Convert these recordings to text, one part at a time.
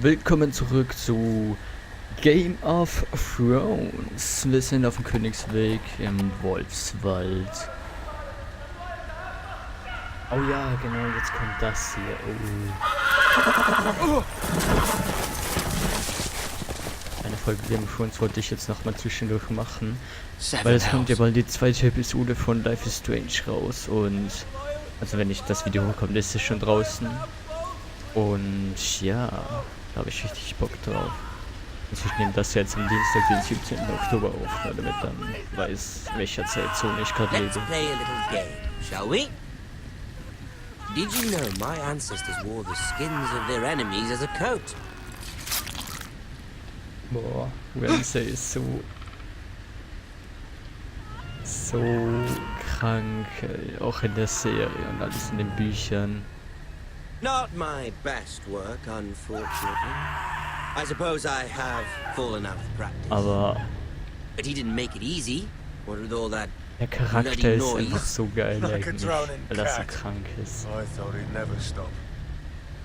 Willkommen zurück zu Game of Thrones. Wir sind auf dem Königsweg im Wolfswald. Oh ja, genau, jetzt kommt das hier. Oh. Eine Folge Game of Thrones wollte ich jetzt nochmal zwischendurch machen. Weil es kommt ja bald die zweite Episode von Life is Strange raus. Und also wenn ich das Video hochkommt, ist es schon draußen. Und ja, da habe ich richtig Bock drauf. Also ich nehme das jetzt am Dienstag, den 17. Oktober auf, damit dann weiß, welcher Zeitzone ich gerade lebe. Let's play a little game, shall we? Did you know my ancestors wore the skins of their enemies as a coat? Boah, Ramsay ist so krank, ey. Auch in der Serie und alles in den Büchern. Not my best work, unfortunately. I suppose I have fallen out of practice. Aber But he didn't make it easy. What with all that der Charakter ist einfach so geil eigentlich, weil er so krank ist. I thought he'd never stop.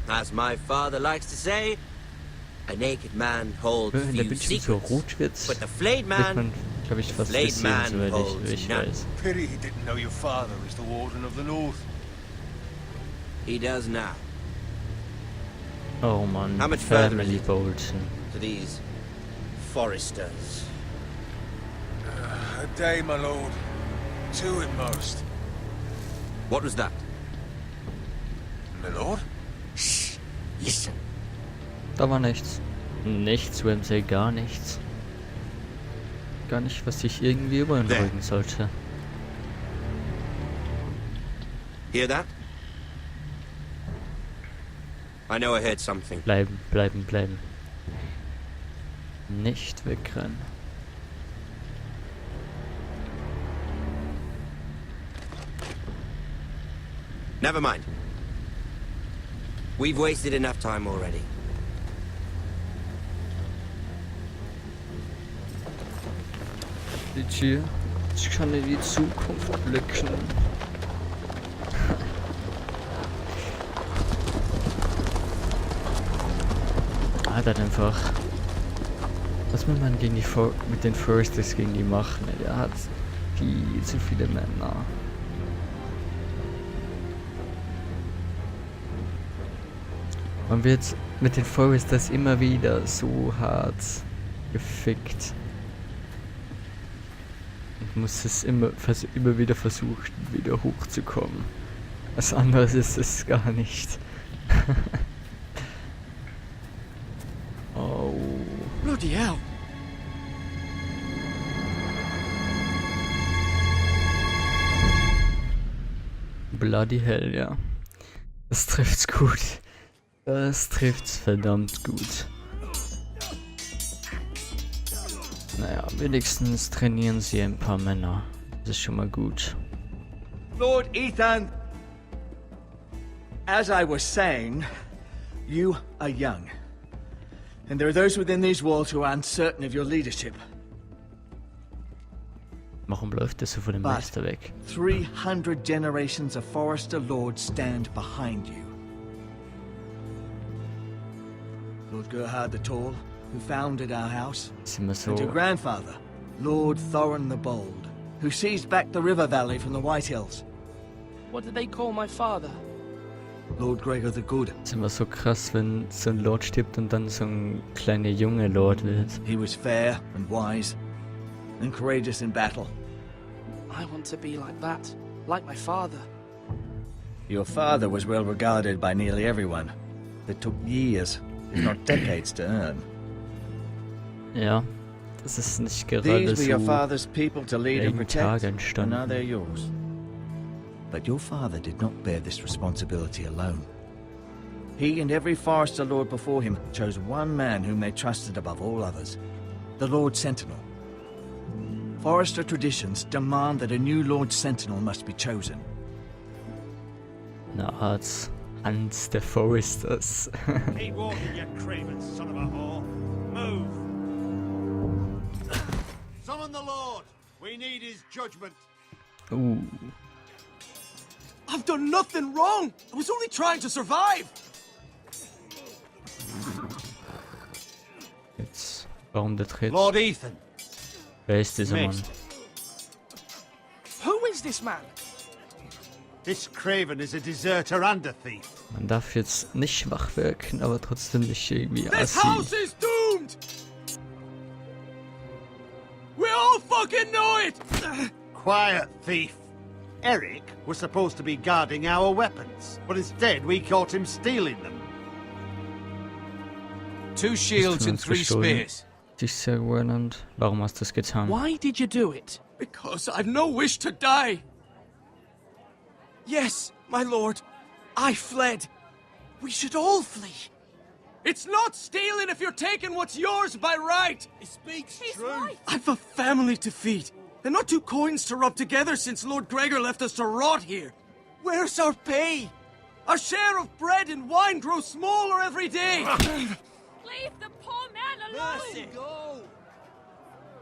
As my father likes to say, a naked man holds Wenn der few Bildschirm so secrets. rot wird, But the flayed wird man, man, glaube ich, fast Flayed das man sehen, soweit holds ich none. weiß. Pity he didn't know your father is the Warden of the North. he does now. Oh Mann, How much further Family is it? Bolton. To these foresters. A day, my lord. Two at most. What was that? My lord? Shh! Listen. Da war nichts. Nichts, Ramsay, gar nichts. Gar nicht, was ich irgendwie beunruhigen sollte. Hear that? I know I heard something. Bleiben, bleiben, bleiben. Nicht wegrennen. Never mind. We've wasted enough time already. Hier, ich kann in die Zukunft blicken. Hat er einfach. Was will man gegen die mit den Foresters gegen die machen? Er hat viel zu viele Männer. Man wird mit den Foresters immer wieder so hart gefickt. Und muss es immer wieder versuchen, wieder hochzukommen. Was anderes ist es gar nicht. Oh. Bloody hell! Bloody hell, ja. Das trifft's gut. Das trifft's verdammt gut. Naja, wenigstens trainieren sie ein paar Männer. Das ist schon mal gut. Lord Ethan, as I was saying, you are young. And there are those within these walls who are uncertain of your leadership. Warum läuft er so von dem But Meister weg? 300 generations of Forester Lords stand behind you. Lord Gerhard the Tall, who founded our house, Ist immer so. and your grandfather, Lord Thorin the Bold, who seized back the river valley from the White Hills. What did they call my father? Lord Gregor the Good. Ist immer so krass, wenn so ein Lord stirbt und dann so ein kleiner junge Lord wird. He was fair and wise, and courageous in battle. I want to be like that, like my father. Your father was well regarded by nearly everyone. It took years, if not decades, to earn. Ja, das ist nicht gerade These were your so father's people to lead and wegen protect, Tage and now entstanden. they're yours. But your father did not bear this responsibility alone. He and every Forester Lord before him chose one man whom they trusted above all others, the Lord Sentinel. Forester traditions demand that a new Lord Sentinel must be chosen. Eine Art Hans der Foresters. Keep walking, you craven son of a whore. Move! Summon the Lord! We need his judgment. I've done nothing wrong! I was only trying to survive! Jetzt, warum der Tritt? Lord Ethan. Wer ist dieser Mann? Missed. Who is this man? This Craven is a deserter and a thief. Man darf jetzt nicht schwach wirken, aber trotzdem nicht irgendwie This assi. house is doomed! We all fucking know it! Quiet, thief. Eric was supposed to be guarding our weapons, but instead we caught him stealing them. 2 shields and 3 spears. Dich sehr genannt. Warum hast du das getan? Why did you do it? Because I've no wish to die. Yes, my lord. I fled. We should all flee. It's not stealing if you're taking what's yours by right. He speaks truth. I've a family to feed. And not 2 coins to rub together since Lord Gregor left us to rot here. Where's our pay? Our share of bread and wine grows smaller every day. Leave the poor man alone!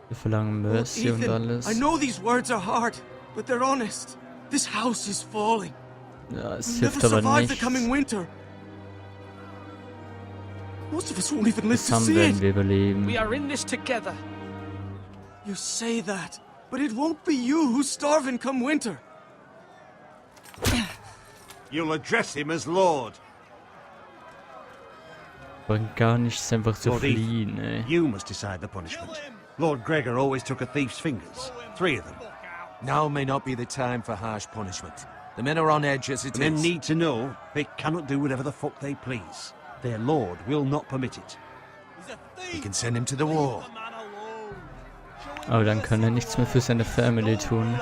Wir verlangen Mercy und alles. I know these words are hard, but they're honest. This house is falling. Ja, es We'll never hilft aber survive the nichts. coming winter. Most of us won't even live to Zusammen see werden it. wir überleben. We are in this together. You say that, but it won't be you who's starving come winter. You'll address him as Lord. Bringt gar nichts, einfach zu Lord Ethan, fliehen, ey. you must decide the punishment. Lord Gregor always took a thief's fingers. 3 of them. Now may not be the time for harsh punishment. The men are on edge as it The men is. need to know they cannot do whatever the fuck they please. Their lord will not permit it. We can send him to the war. Aber dann kann er nichts mehr für seine Family tun.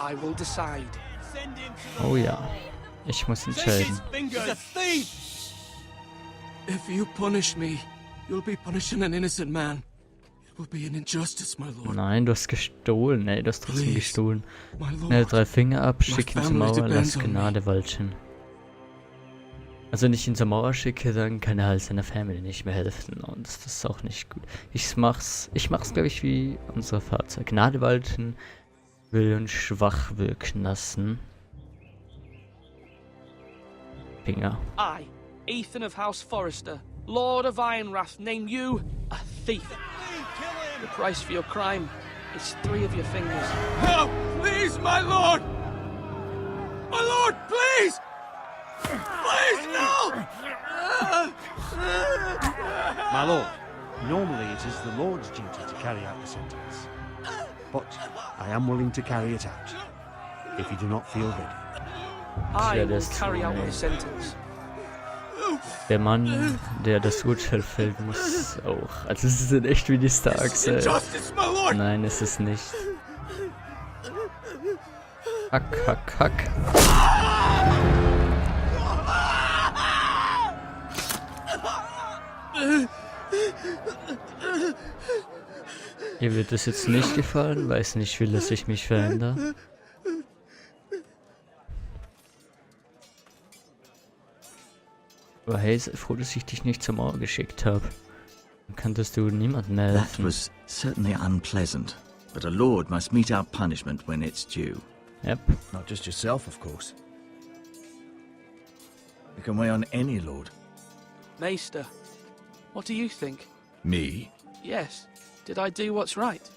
I will decide. Oh ja, ich muss entscheiden. If you punish me, you'll be punishing an innocent man. It will be an injustice, my lord. Nein, du hast gestohlen, ey, du hast trotzdem Please, gestohlen. My Schnell lord. 3 Finger ab, schick ihn zur family Mauer, depends lass on me. Gnade walten. Also wenn ich ihn zur Mauer schicke, dann kann er halt seiner Family nicht mehr helfen und das ist auch nicht gut. Ich mach's glaube ich wie unser Vater. Gnade walten will uns schwach wirken lassen. Finger. I, Ethan of House Forrester, Lord of Ironwrath, name you a thief. The price for your crime is 3 of your fingers. Help, please, my lord! My lord, please! Please, no! My lord, normally it is the lord's duty to carry out the sentence. But I am willing to carry it out, if you do not feel ready. I Ja, will das carry out tun, the sentence. Der Mann, der das Urteil fällt, muss auch. Also es sind echt wie die Starks, ey. Justice, my lord! Nein, ist es nicht. Hack, hack, hack. Ihr wird es jetzt nicht gefallen, weiß nicht, wie dass ich mich verändere. Aber hey, sei froh, dass ich dich nicht zur Mauer geschickt habe. Dann kanntest du niemandem mehr That helfen. was certainly unpleasant, but a lord must mete out punishment when it's due. Yep. Not just yourself, of course. You can weigh on any lord. Maester, what do you think? Me? Yes, did I do what's right?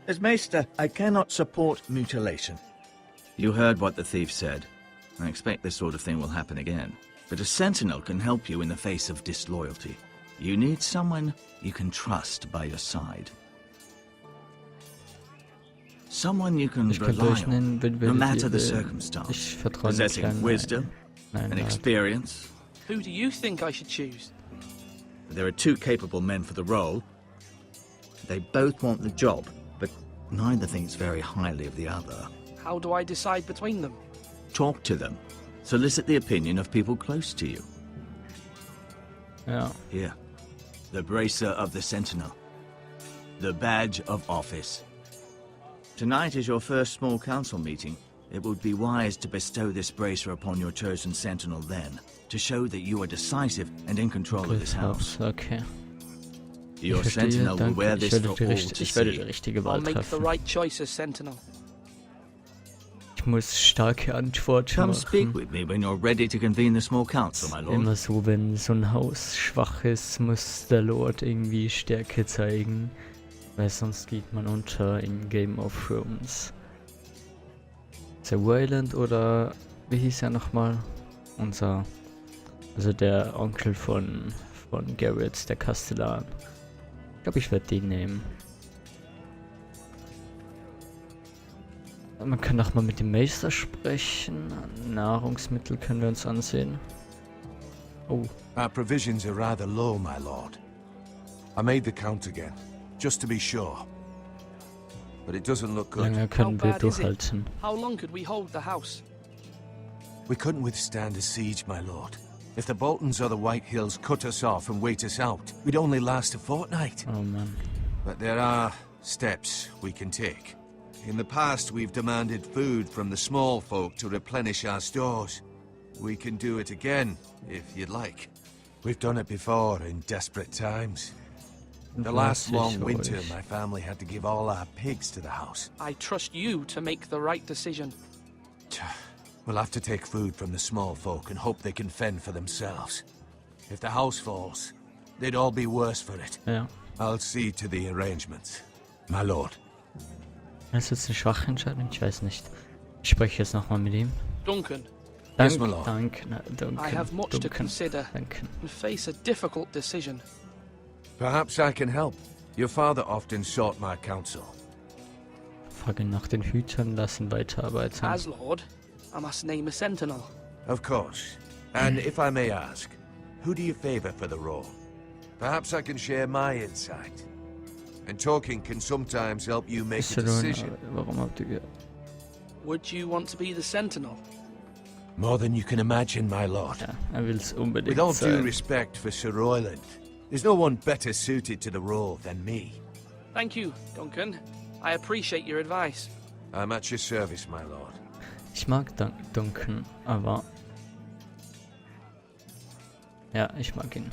As Maester, I cannot support mutilation. You heard what the thief said. I expect this sort of thing will happen again. But a sentinel can help you in the face of disloyalty. You need someone you can trust by your side. Someone you can Ich könnte rely euch nennen, on, wenn no wir matter the Ich circumstance. vertraue dem Possessing kleinen wisdom Nein, and nein. experience. Who do you think I should choose? There are 2 capable men for the role. They both want the job, but neither thinks very highly of the other. How do I decide between them? Talk to them. Solicit the opinion of people close to you. Ja. Here, the bracer of the Sentinel. The badge of office. Tonight is your first small council meeting. It would be wise to bestow this bracer upon your chosen Sentinel then, to show that you are decisive and in control of this house. Okay. Your Ich verstehe, Sentinel will danke. wear Ich this werde for die, all ich to werde die see. richtige I'll Wahl make the treffen. right choice as Sentinel. Ich Ich muss starke Antworten Come speak machen. with me when you're ready to convene the small council, my lord. Immer so, wenn so ein Haus schwach ist, muss der Lord irgendwie Stärke zeigen. Weil sonst geht man unter in Game of Thrones. Sir Wayland oder wie hieß er nochmal? Also der Onkel von Garrett, der Kastellan. Ich glaube, ich werde den nehmen. Man kann auch mal mit dem Meister sprechen. Nahrungsmittel können wir uns ansehen. Oh. Our provisions are rather low, my lord. I made the count again, just to be sure. But it doesn't look good. Lange How können wir bad is it? durchhalten. How long could we hold the house? We couldn't withstand a siege, my lord. If the Boltons or the White Hills cut us off and wait us out, we'd only last a fortnight. Oh man. But there are steps we can take. In the past, we've demanded food from the small folk to replenish our stores. We can do it again, if you'd like. We've done it before in desperate times. The last long winter, my family had to give all our pigs to the house. I trust you to make the right decision. We'll have to take food from the small folk and hope they can fend for themselves. If the house falls, they'd all be worse for it. Ja. I'll see to the arrangements, my lord. Das ist jetzt eine schwache Entscheidung, ich weiß nicht. Ich spreche jetzt nochmal mit ihm. Duncan, Yes, my lord. Danke, I have much to Duncan. consider Danke. and face a difficult decision. Perhaps I can help. Your father often sought my counsel. Frage nach den Hütern, lassen weiterarbeiten. As Lord, I must name a sentinel. Of course. And if I may ask, who do you favor for the role? Perhaps I can share my insight. And talking can sometimes help you make a decision. Warum habt ihr... Would you want to be the sentinel? More than you can imagine, my lord. Ja, er will es unbedingt With all due sein. respect for Sir Royland, there's no one better suited to the role than me. Thank you, Duncan. I appreciate your advice. I'm at your service, my lord. Ich mag Duncan, aber... Ja, ich mag ihn.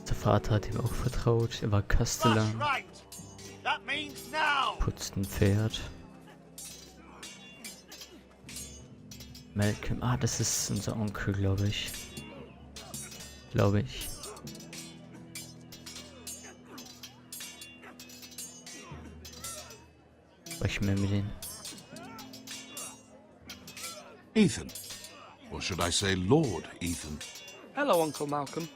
Der Vater hat ihm auch vertraut. Er war Kastellan. Putzt ein Pferd. Malcolm. Ah, das ist unser Onkel, glaube ich. Sprechen wir mit ihm. Ethan. Or should I say Lord Ethan? Hello, Uncle Malcolm.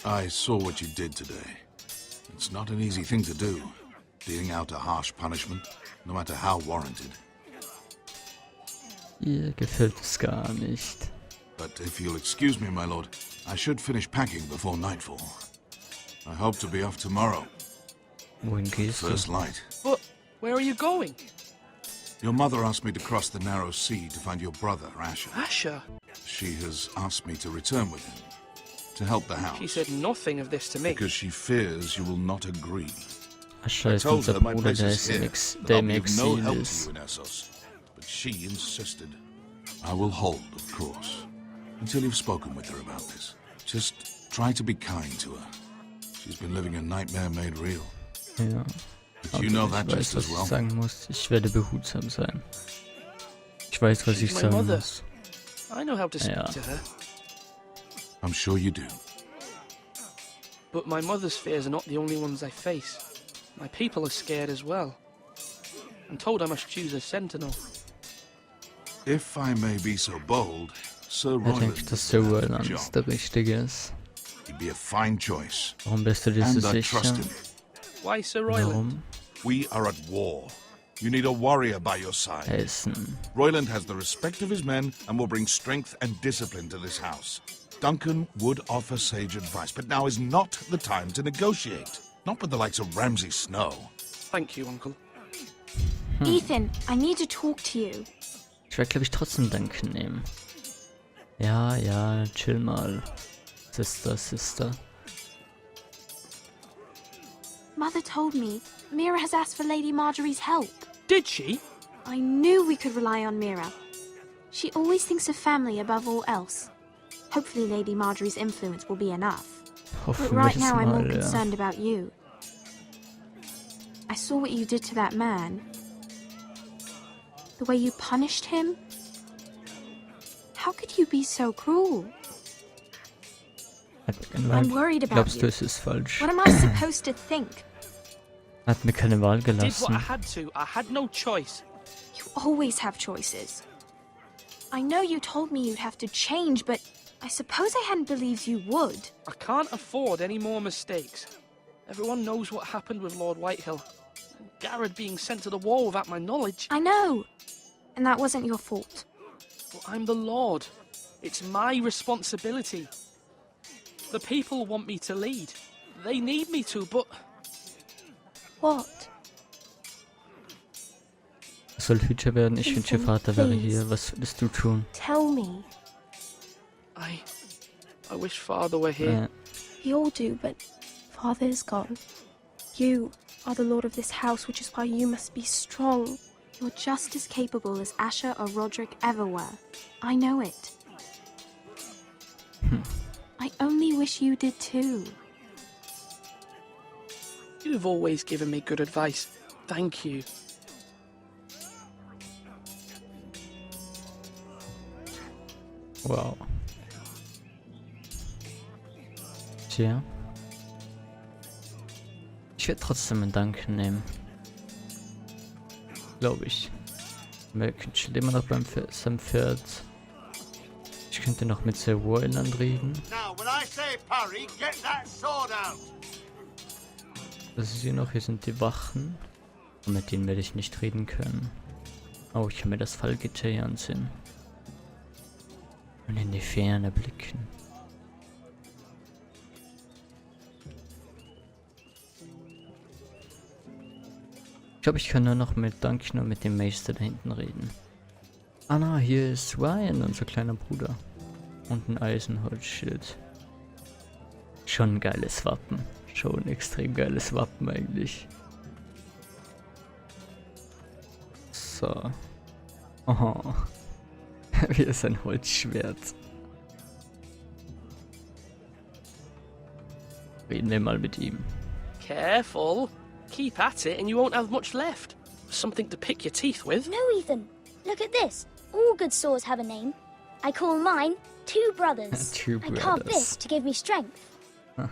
I saw what you did today. It's not an easy thing to do, dealing out a harsh punishment, no matter how warranted. Ihr gefällt es gar nicht. But if you'll excuse me, my lord, I should finish packing before nightfall. I hope to be off tomorrow. Wohin gehst du? First light. But where are you going? Your mother asked me to cross the narrow sea to find your brother, Asher. Asher? She has asked me to return with him, to help the house. She said nothing of this to me. Because she fears you will not agree. Ascher I ist told unser her my Bruder, place der is here, ist that I'll im be of no Exil help to ist. you in Essos. But she insisted. I will hold, of course, until you've spoken with her about this. Just try to be kind to her. She's been living a nightmare made real. Ja. But you know Ich that weiß, just was as ich well. sagen muss. Ich werde behutsam sein. Ich weiß, was ich She's my sagen mother. muss. I know how to speak Ja. to her. I'm sure you do. But my mother's fears are not the only ones I face. My people are scared as well. I'm told I must choose a sentinel. If I may be so bold, Sir Er Royland denkt, dass Sir Royland job. der Richtige ist. He'd be a fine choice. Warum bist du dir so And I sicher? trust him. Why Sir Royland? Warum? We are at war. You need a warrior by your side. Essen. Royland has the respect of his men and will bring strength and discipline to this house. Duncan would offer sage advice, but now is not the time to negotiate. Not with the likes of Ramsay Snow. Thank you, Uncle. Ethan, I need to talk to you. Ich werde, glaube ich, trotzdem Duncan nehmen. Ja, chill mal. Sister. Mother told me Mira has asked for Lady Marjorie's help. Did she? I knew we could rely on Mira. She always thinks of family above all else. Hopefully Lady Marjorie's influence will be enough. But Hoffen wir right es now I'm more mal, ja. concerned about you. I saw what you did to that man. The way you punished him? How could you be so cruel? I'm worried about Glaubst du, you. es ist falsch? What am I supposed to think? Hat mir keine Wahl I did what I gelassen. had to. I had no choice. You always have choices. I know you told me you'd have to change, but I suppose I hadn't believed you would. I can't afford any more mistakes. Everyone knows what happened with Lord Whitehill. Garrett being sent to the wall without my knowledge. I know. And that wasn't your fault. But I'm the Lord. It's my responsibility. The people want me to lead. They need me to, but... What? Ich soll Hüter werden, ich wünsche, ihr Vater wäre hier. Was würdest du tun? Tell me. I wish Father were here. We all do, but Father is gone. You are the lord of this house, which is why you must be strong. You're just as capable as Asher or Roderick ever were. I know it. I only wish you did too. You've always given me good advice. Thank you. Wow. Tja. Ich werde trotzdem einen Dank nehmen. Glaube ich. Malcolm steht immer noch seinem Pferd. Ich könnte noch mit Sir Royland reden. Das ist hier noch, hier sind die Wachen. Und mit denen werde ich nicht reden können. Oh, ich kann mir das Fallgitter hier ansehen. Und in die Ferne blicken. Ich glaube, ich kann nur noch mit dem Meister da hinten reden. Ah na, hier ist Ryan, unser kleiner Bruder. Und ein Eisenholzschild. Schon ein geiles Wappen. Schon ein extrem geiles Wappen eigentlich. So. Oh. Wie ist ein Holzschwert. Reden wir mal mit ihm. Careful. Keep at it and you won't have much left. Something to pick your teeth with. No, Ethan. Look at this. All good swords have a name. I call mine Two Brothers. Two I carved Brothers. this to give me strength. Huh.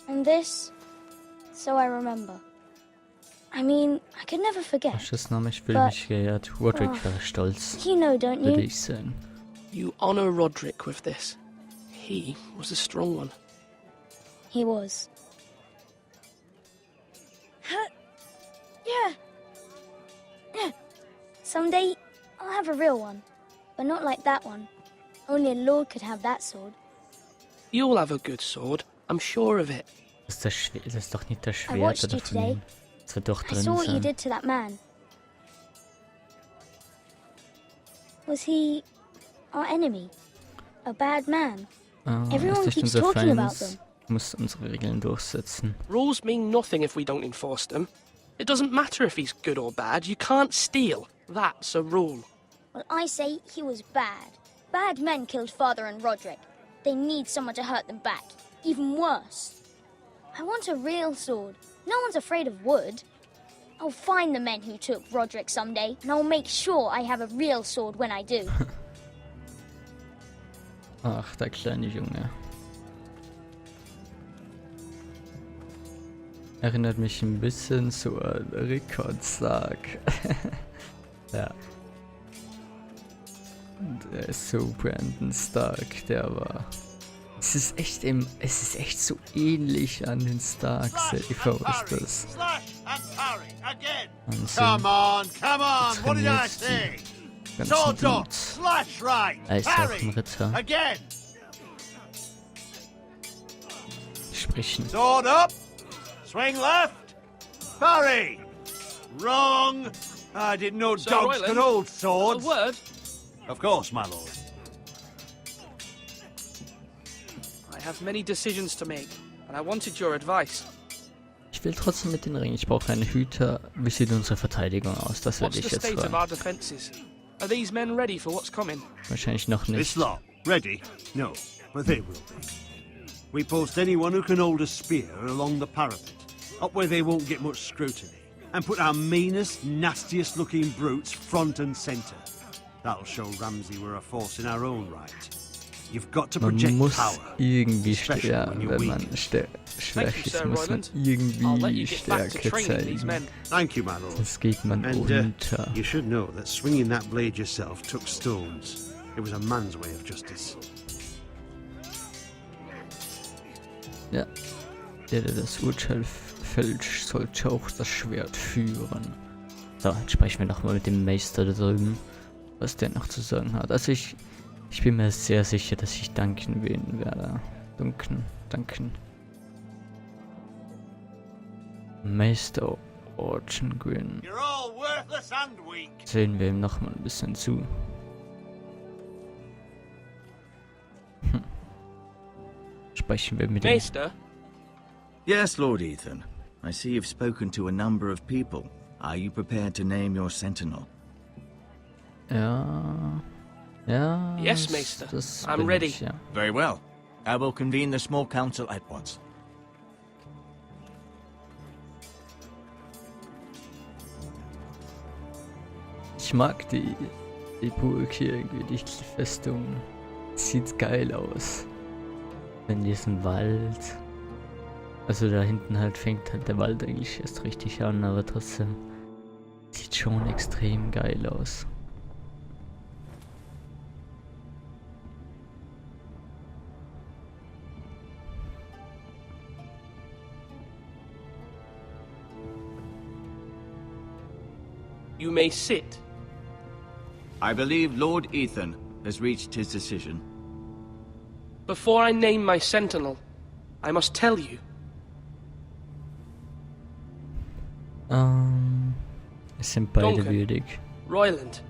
And this, so I remember. I mean, I could never forget. Name, ich fühle mich geehrt. Roderick wäre stolz. You know, don't Würde you? ich sein. You honor Roderick with this. He was a strong one. He was. Yeah. Yeah. Someday, I'll have a real one. But not like that one. Only a lord could have that sword. You'll have a good sword. I'm sure of it. Das ist doch nicht das I Schwert watched oder you von today. ihm. Das wird doch I drin saw what you sein. did to that man. Was he our enemy? A bad man? Everyone Ist nicht keeps unser talking Feind. about them. Muss unsere Regeln durchsetzen. Rules mean nothing if we don't enforce them. It doesn't matter if he's good or bad. You can't steal. That's a rule. Well, I say he was bad. Bad men killed Father and Roderick. They need someone to hurt them back. Even worse. I want a real sword. No one's afraid of wood. I'll find the men who took Roderick someday, and I'll make sure I have a real sword when I do. Ach, der kleine Junge. Erinnert mich ein bisschen so an Rickard Stark. Ja. Und er ist so Brandon Stark, der war. Es ist echt so ähnlich an den Starks. TV ist das. Come on, what did I say? Sword dot, slash right, parry, Ritter. again. Sprechen. Sword up, swing left, parry. Wrong. I didn't know Sir dogs Royland, could hold A swords. word? Of course, my lord. I have many decisions to make, and I wanted your advice. Ich will trotzdem mit den Ringen. Ich brauche einen Hüter. Wie sieht unsere Verteidigung aus? Das werde What's ich the jetzt state of fragen. our defences? Are these men ready for what's coming? Wahrscheinlich noch This nicht. lot, ready? No, but they will be. We post anyone who can hold a spear along the parapet, up where they won't get much scrutiny. and put our meanest, nastiest looking brutes front and centre. That'll show Ramsay we're a force in our own right. You've got to Man project muss power. irgendwie especially when sterben, you're wenn man weak. schwach ist, Sir muss man Roland. I'll let you irgendwie get back to Stärke training these zeigen. men. Thank you, my lord. Sonst geht man And unter. you should know that swinging that blade yourself took stones. It was a man's way of justice. Ja, der das Urteil fälscht, sollte auch das Schwert führen. So, jetzt sprechen wir nochmal mit dem Meister da drüben, was der noch zu sagen hat. Also ich bin mir sehr sicher, dass ich Duncan wählen werde. Duncan. Meister Orchengrin. Sehen wir ihm nochmal ein bisschen zu. Sprechen wir mit dem... Maester, Yes, Lord Ethan. I see you've spoken to a number of people. Are you prepared to name your sentinel? Ja... Yes, Maester. das I'm bin ready. ich, ja. Very well. I will convene the small council at once. Ich mag die Burg hier irgendwie, die Festung. Sieht geil aus. In diesem Wald. Also da hinten halt fängt halt der Wald eigentlich erst richtig an, aber trotzdem sieht schon extrem geil aus. you may sit. I believe Lord Ethan has reached his decision. Before I name my sentinel, I must tell you. Es sind beide Duncan. würdig. Royland,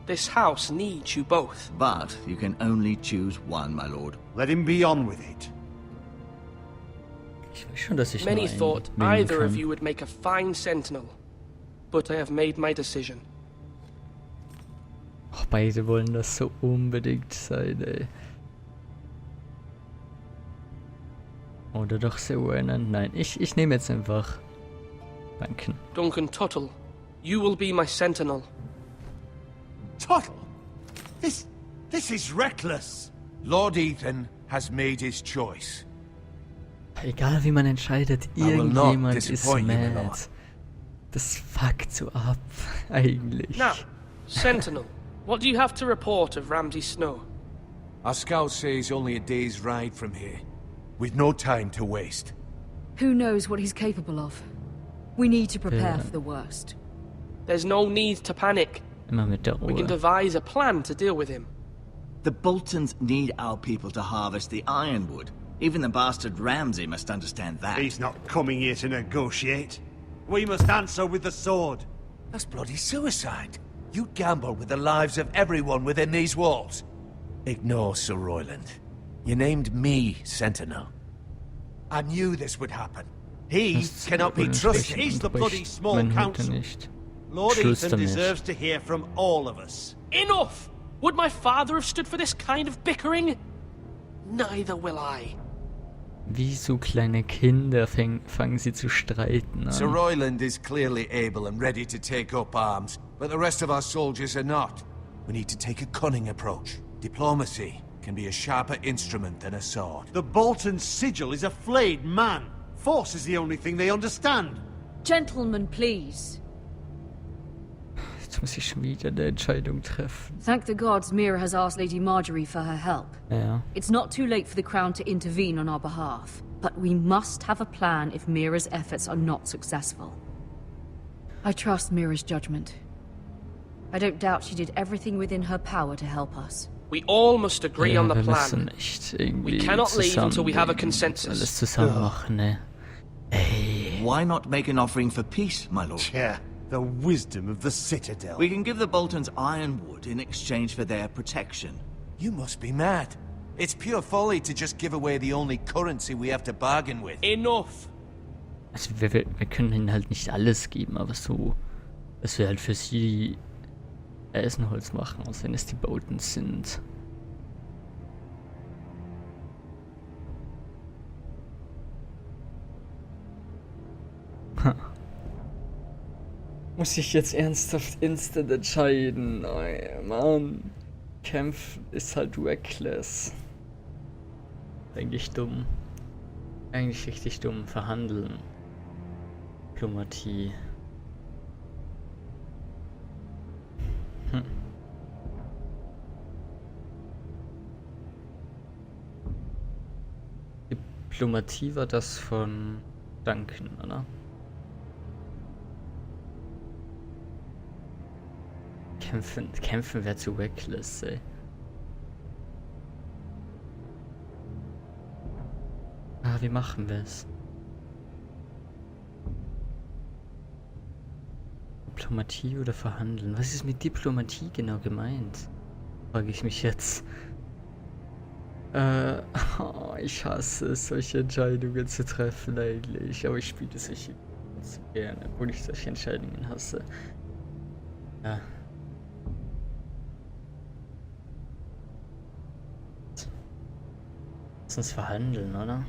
this house needs you both. But you can only choose one, my lord. Let him be on with it. Ich weiß schon, dass ich Many nur einen thought wählen either of kann. you would make a fine sentinel, but I have made my decision. Ach, beide wollen das so unbedingt sein, ey. Oder doch so einen. Nein, ich nehme jetzt einfach Duncan. Duncan Tuttle, you will be my sentinel. Tuttle? This is reckless. Lord Ethan has made his choice. Egal wie man entscheidet, will not irgendjemand ist disappoint you, my mad. lord. Das fuckt so ab, eigentlich. Now, sentinel, what do you have to report of Ramsay Snow? Our scout says only a day's ride from here, with no time to waste. Who knows what he's capable of? We need to prepare for the worst. There's no need to panic. Immer mit der We can Ruhe. devise a plan to deal with him. The Boltons need our people to harvest the ironwood. Even the bastard Ramsay must understand that. He's not coming here to negotiate. We must answer with the sword. That's bloody suicide. You gamble with the lives of everyone within these walls. Ignore Sir Royland. You named me Sentinel. I knew this would happen. He Das cannot be Roland trusted. sprechen He's the bloody unterbricht small man heute council. nicht. Lord Schluss Ethan damit. deserves to hear from all of us. Enough! Would my father have stood for this kind of bickering? Neither will I. Wie so kleine Kinder fangen sie zu streiten Sir an. Royland is clearly able and ready to take up arms, but the rest of our soldiers are not. We need to take a cunning approach. Diplomacy can be a sharper instrument than a sword. The Bolton sigil is a flayed man. Force is the only thing they understand. Gentlemen, please. Jetzt muss ich schon wieder eine Entscheidung treffen. Thank the gods Mira has asked Lady Marjorie for her help. Ja. It's not too late for the Crown to intervene on our behalf, but we must have a plan if Mira's efforts are not successful. I trust Mira's judgment. I don't doubt she did everything within her power to help us. We all must agree Ja, on the wir müssen plan. echt irgendwie We cannot leave until we have a zusammenlegen, consensus. alles zusammen machen, ne? Ey. Why not make an offering for peace, my lord? Yeah, the wisdom of the Citadel. We can give the Boltons ironwood in exchange for their protection. You must be mad. It's pure folly to just give away the only currency we have to bargain with. Enough! Also wir können ihnen halt nicht alles geben, aber so, dass wir halt für sie Eisenholz machen, als wenn es die Boltons sind. Muss ich jetzt ernsthaft instant entscheiden? Oh, Mann. Kämpfen ist halt reckless. Eigentlich dumm. Eigentlich richtig dumm. Verhandeln. Diplomatie. Diplomatie war das von Duncan, oder? Kämpfen wäre zu reckless, ey. Wie machen wir es? Diplomatie oder verhandeln? Was ist mit Diplomatie genau gemeint? Frage ich mich jetzt. Ich hasse es, solche Entscheidungen zu treffen eigentlich. Aber ich spiele solche so gerne, obwohl ich solche Entscheidungen hasse. Ja. Lass uns verhandeln, oder?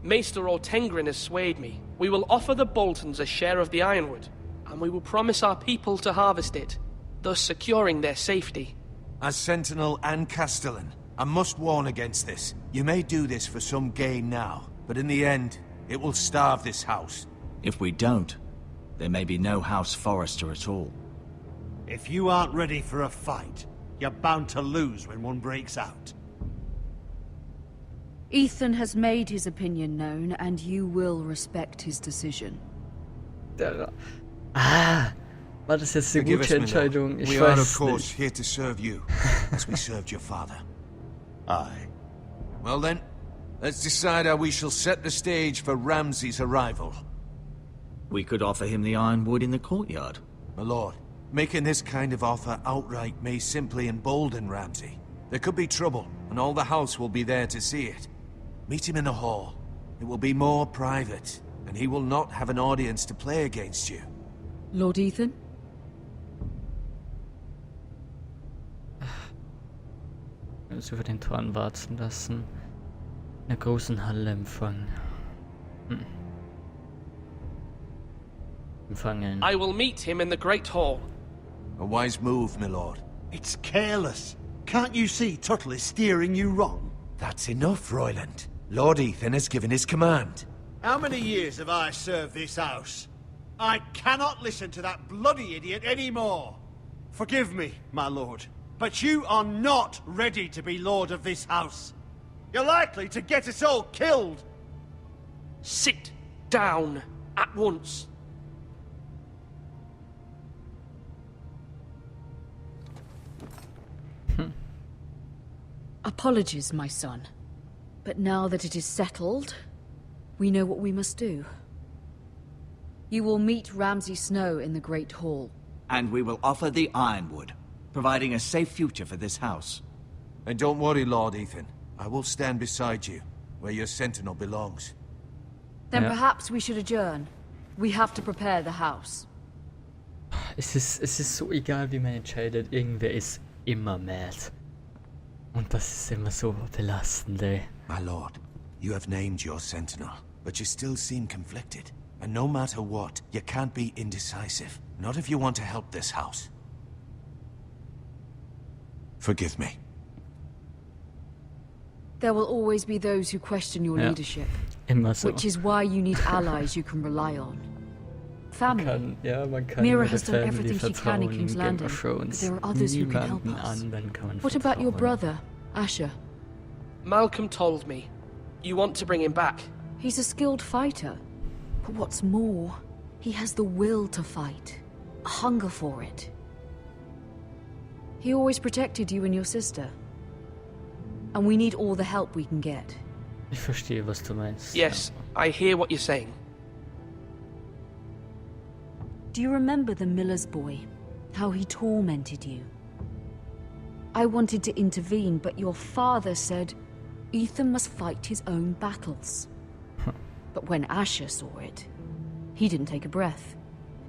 Maester Ortengrin has swayed me. We will offer the Boltons a share of the ironwood, and we will promise our people to harvest it, thus securing their safety. As Sentinel and Castellan, I must warn against this. You may do this for some gain now, but in the end, it will starve this house. If we don't, there may be no House Forrester at all. If you aren't ready for a fight, you're bound to lose when one breaks out. Ethan has made his opinion known, and you will respect his decision. War das jetzt eine gute Entscheidung? Ich We weiß are of course nicht. here to serve you, as we served your father. Aye. Well then, let's decide how we shall set the stage for Ramsay's arrival. We could offer him the ironwood in the courtyard. My lord, making this kind of offer outright may simply embolden Ramsay. There could be trouble, and all the house will be there to see it. Meet him in the hall. It will be more private, and he will not have an audience to play against you. Lord Ethan? Uns über den Thron warten lassen. In der großen Halle empfangen. Empfangen. I will meet him in the Great Hall. A wise move, my lord. It's careless. Can't you see Tuttle is steering you wrong? That's enough, Royland. Lord Ethan has given his command. How many years have I served this house? I cannot listen to that bloody idiot anymore. Forgive me, my lord, but you are not ready to be lord of this house. You're likely to get us all killed. Sit down at once. Apologies, my son. But now that it is settled, we know what we must do. You will meet Ramsay Snow in the Great Hall. And we will offer the ironwood, providing a safe future for this house. And don't worry, Lord Ethan. I will stand beside you, where your sentinel belongs. Then Ja. perhaps we should adjourn. We have to prepare the house. Es ist so egal, wie man entscheidet. Irgendwer ist immer mad. Und das ist immer so belastend, ey. My lord, you have named your sentinel, but you still seem conflicted. And no matter what, you can't be indecisive. Not if you want to help this house. Forgive me. There will always be those who question your Ja. leadership, Immer so. which is why you need allies you can rely on. Family. Man kann Mira ihre has done Family everything she can in vertrauen King's in Game Landing, of Thrones. but there are others who can help Niemanden us. anderen kann man What about your vertrauen. brother, Asher? Malcolm told me. You want to bring him back. He's a skilled fighter. But what's more, he has the will to fight. A hunger for it. He always protected you and your sister. And we need all the help we can get. Ich verstehe, was du meinst. Yes, I hear what you're saying. Do you remember the miller's boy? How he tormented you? I wanted to intervene, but your father said Ethan must fight his own battles. But when Asher saw it, he didn't take a breath.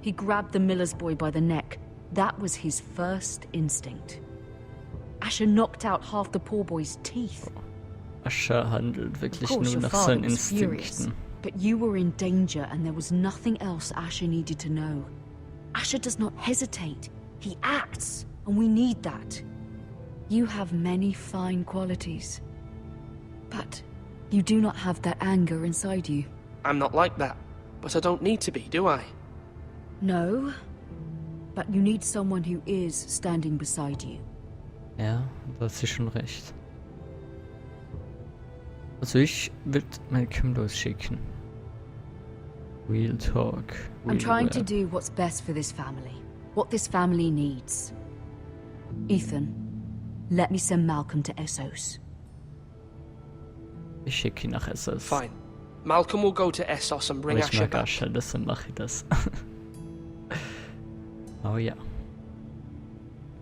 He grabbed the miller's boy by the neck. That was his first instinct. Asher knocked out half the poor boy's teeth. Asher handelt wirklich Of course, nur your nach seinen father was furious, Instinkten. but you were in danger and there was nothing else Asher needed to know. Asher does not hesitate. He acts, and we need that. You have many fine qualities, but you do not have that anger inside you. I'm not like that, but I don't need to be, do I? No, but you need someone who is standing beside you. Ja, da hat sie schon recht. Also ich würde Malcolm losschicken. We'll talk. I'm trying to well. do what's best for this family. What this family needs. Ethan, let me send Malcolm to Essos. Ich schicke ihn nach Essos. Fine. Malcolm will go to Essos and bring Aber ich Asher mag back. Asher, deshalb mache ich das. Oh ja.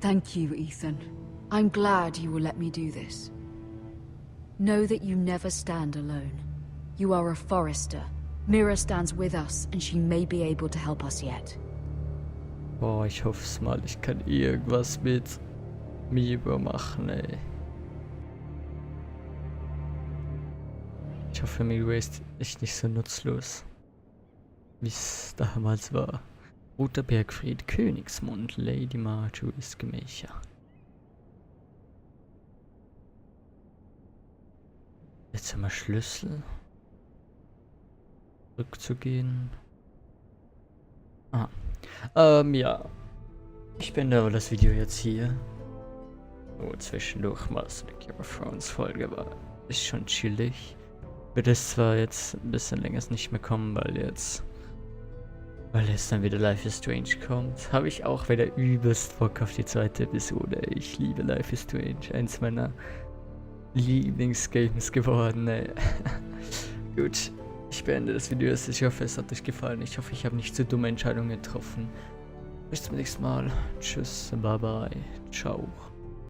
Thank you, Ethan. I'm glad you will let me do this. Know that you never stand alone. You are a forester. Mira stands with us, and she may be able to help us yet. Boah, ich hoffe es mal, ich kann irgendwas mit Mibo machen, ey. Ich hoffe, Mibo ist echt nicht so nutzlos, wie es damals war. Roter Bergfried, Königsmund, Lady Marjorie's Gemächer. Jetzt haben wir Schlüssel. Zurückzugehen. Ah. Ja. Ich beende aber das Video jetzt hier. So, zwischendurch mal so eine Game of Thrones Folge war. Ist schon chillig. Wird es zwar jetzt ein bisschen länger nicht mehr kommen, weil jetzt dann wieder Life is Strange kommt. Habe ich auch wieder übelst Bock auf die zweite Episode. Ich liebe Life is Strange. Eins meiner Lieblingsgames geworden, ey. Gut. Ich beende das Video jetzt. Ich hoffe, es hat euch gefallen. Ich hoffe, ich habe nicht zu dumme Entscheidungen getroffen. Bis zum nächsten Mal. Tschüss, bye bye, ciao.